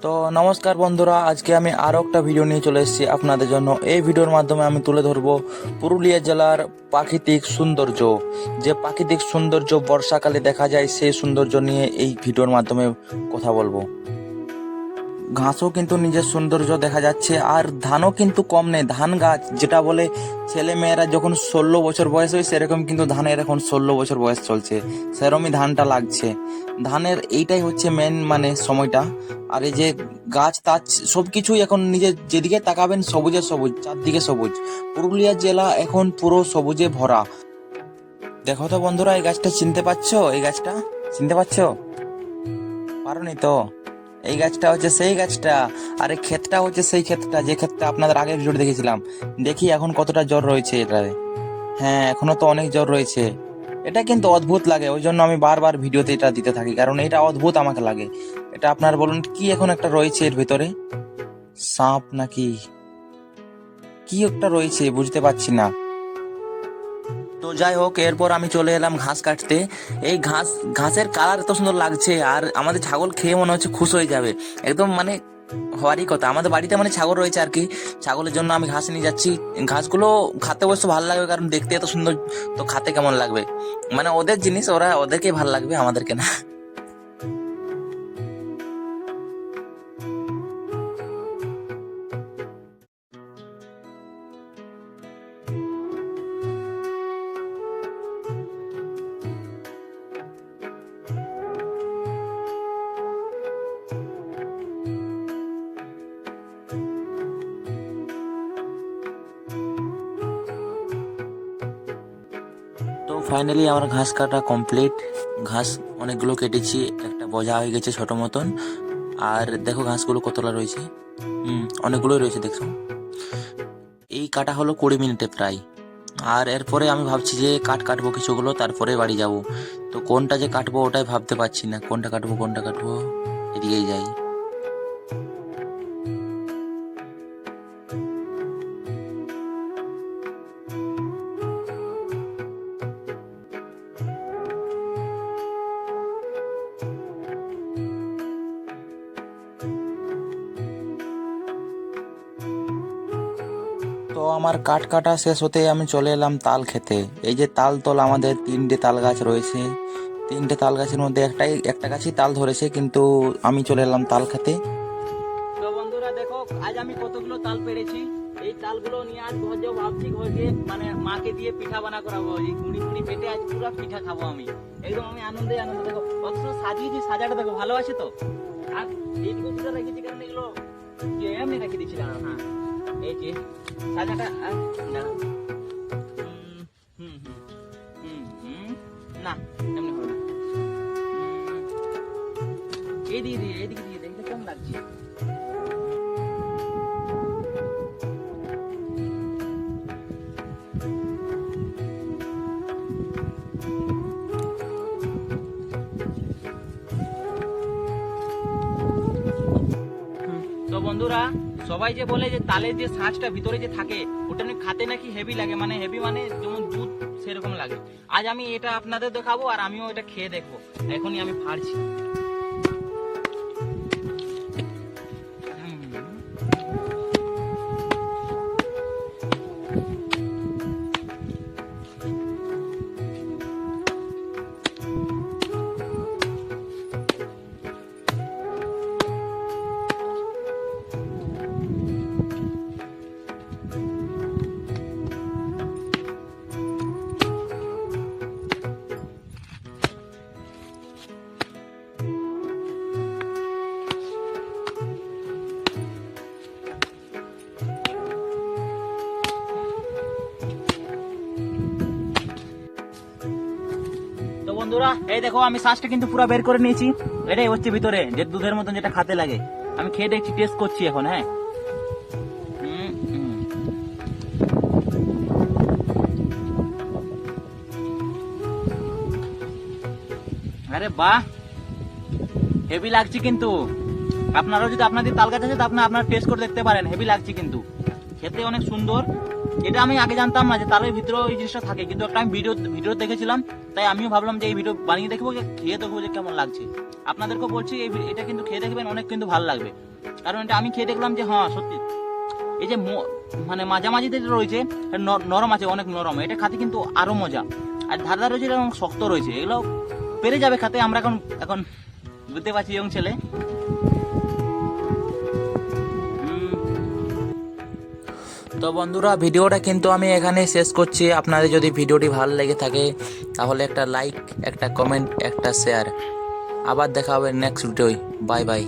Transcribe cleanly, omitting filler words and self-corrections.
তো নমস্কার বন্ধুরা, আজকে আমি আরও একটা ভিডিও নিয়ে চলে এসেছি আপনাদের জন্য। এই ভিডিওর মাধ্যমে আমি তুলে ধরবো পুরুলিয়া জেলার প্রাকৃতিক সৌন্দর্য। যে প্রাকৃতিক সৌন্দর্য বর্ষাকালে দেখা যায়, সেই সৌন্দর্য নিয়ে এই ভিডিওর মাধ্যমে কথা বলবো। ঘাসও কিন্তু নিজের সৌন্দর্য দেখা যাচ্ছে, আর ধানও কিন্তু কম নেই। ধান গাছ যেটা বলে ছেলে মেয়েরা যখন 16 বছর বয়স হয়, সেরকম কিন্তু ধানের এখন 16 বছর বয়স চলছে, সেরকমই ধানটা লাগছে। ধানের এইটাই হচ্ছে মেন মানে সময়টা। আর এই যে গাছ তাছ সব কিছুই এখন নিজের যেদিকে তাকাবেন সবুজে সবুজ, চারদিকে সবুজ। পুরুলিয়া জেলা এখন পুরো সবুজে ভরা। দেখো তো বন্ধুরা, এই গাছটা চিনতে পারছো? এই গাছটা চিনতে পারছো? পারোনি তো? এই গাছটা হচ্ছে সেই গাছটা। আর এই ক্ষেতটা হচ্ছে সেই ক্ষেতটা, যে ক্ষেতটা আপনাদের আগের ভিডিও দেখেছিলাম। দেখি এখন কতটা জ্বর রয়েছে এটারে। হ্যাঁ, এখনো তো অনেক জ্বর রয়েছে। এটা কিন্তু অদ্ভুত লাগে, ওই জন্য আমি বারবার ভিডিওতে এটা দিতে থাকি, কারণ এটা অদ্ভুত আমাকে লাগে। এটা আপনার বলুন কি এখন একটা রয়েছে এর ভিতরে? সাপ নাকি কি একটা রয়েছে, বুঝতে পারছি না। তো যাই হোক, এরপর আমি চলে এলাম ঘাস কাটতে। এই ঘাসের কালার এত সুন্দর লাগছে, আর আমাদের ছাগল খেয়ে মনে হচ্ছে খুশ হয়ে যাবে একদম। মানে হওয়ারই কথা, আমাদের বাড়িতে মানে ছাগল রয়েছে আর কি। ছাগলের জন্য আমি ঘাস নিয়ে যাচ্ছি। ঘাসগুলো খাতে অবশ্য ভালো লাগবে, কারণ দেখতে এত সুন্দর। তো খাতে কেমন লাগবে, মানে ওদের জিনিস, ওরা ওদেরকেই ভালো লাগবে, আমাদেরকে না। তো ফাইনালি আমার ঘাস কাটা কমপ্লিট। ঘাস অনেকগুলো কেটেছি, একটা বোঝা হয়ে গেছে ছোট মতন। আর দেখো ঘাসগুলো কতটা রয়েছে, অনেকগুলোই রয়েছে দেখছো। এই কাটা হলো 20 মিনিটে প্রায়। আর এরপরে আমি ভাবছি যে কাটবো কিছুগুলো, তারপরে বাড়ি যাব। তো কোনটা যে কাটবো ওটাই ভাবতে পারছি না, কোনটা কাটবো। এদিকেই যাই। তো আমার কাটা শেষ হতে আমি চলে এলাম তাল খেতে। এই যে আমাদের 3টে তাল গাছ রয়েছে। 3টে তাল গাছের মধ্যে একটা গাছই তাল ধরেছে, কিন্তু আমি চলে এলাম তাল খেতে। তো বন্ধুরা দেখো, আজ আমি কতগুলো তাল পেরেছি। এই তালগুলো নিয়ে আজ ঘর যাবো, ভাবছি ঘরকে মানে মাকে দিয়ে পিঠা বানা করাবো। এই গুঁড়ি গুঁড়ি পেটে আজ পুরো পিঠা খাবো আমি। একদম আমি আনন্দে দেখো কত সুন্দর সাজিয়েছি, সাজাটা দেখো ভালো আছে তো। আর এইটুকু দুটো রেখেছি, কারণ এগুলো এমনি রেখে দিয়েছিলাম। হ্যাঁ, এই যে সাজাটা হুম হুম হুম হুম না, এমনি হবে না। এইদিকে দিয়ে দেখতে কেমন লাগছে। তো বন্ধুরা, সবাই যে বলে যে তালের যে শাঁসটা ভিতরে যে থাকে, ওটা নাকি খাতে নাকি হেভি লাগে, মানে হেভি মানে যেমন দুধ সেরকম লাগে। আজ আমি এটা আপনাদের দেখাবো, আর আমিও এটা খেয়ে দেখবো। এখনই আমি ফাড়ছি। তো বন্ধুরা, এই দেখো আমি শাঁসটা কিন্তু পুরো বের করে নিয়েছি। এটাই হচ্ছে ভিতরে যে দুধের মতন যেটা খাতে লাগে। আমি খেয়ে দেখছি, টেস্ট করছি এখন। হ্যাঁ, আরে বাহ, হেভি লাগছে কিন্তু। আপনারাও যদি আপনাদের তাল গাছ আছে, তো আপনারা টেস্ট করে দেখতে পারেন। হেভি লাগছে কিন্তু, খেতে অনেক সুন্দর। এটা আমি আগে জানতাম না যে তালের ভিতরে ওই জিনিসটা থাকে, কিন্তু একটা আমি ভিডিও দেখেছিলাম, তাই আমিও ভাবলাম যে এই ভিডিও বানিয়ে দেখবো, যে খেয়ে দেখবো যে কেমন লাগছে। আপনাদেরকেও বলছি এটা কিন্তু খেয়ে দেখবেন, অনেক কিন্তু ভালো লাগবে। কারণ এটা আমি খেয়ে দেখলাম যে হ্যাঁ সত্যি এই যে মানে মাঝামাঝিতে যেটা রয়েছে নরম আছে, অনেক নরম, এটা খেতে কিন্তু আরো মজা। আর ধার ধার রয়েছে এবং শক্ত রয়েছে, এগুলো পেরে যাবে খেতে। আমরা এখন এখন বুঝতে পারছি ইয়ং ছেলে। তো বন্ধুরা, ভিডিওটা কিন্তু আমি এখানে শেষ করছি। আপনাদের যদি ভিডিওটি ভালো লেগে থাকে তাহলে একটা লাইক, একটা কমেন্ট, একটা শেয়ার। আবার দেখা হবে নেক্সট ভিডিওয়। Bye bye.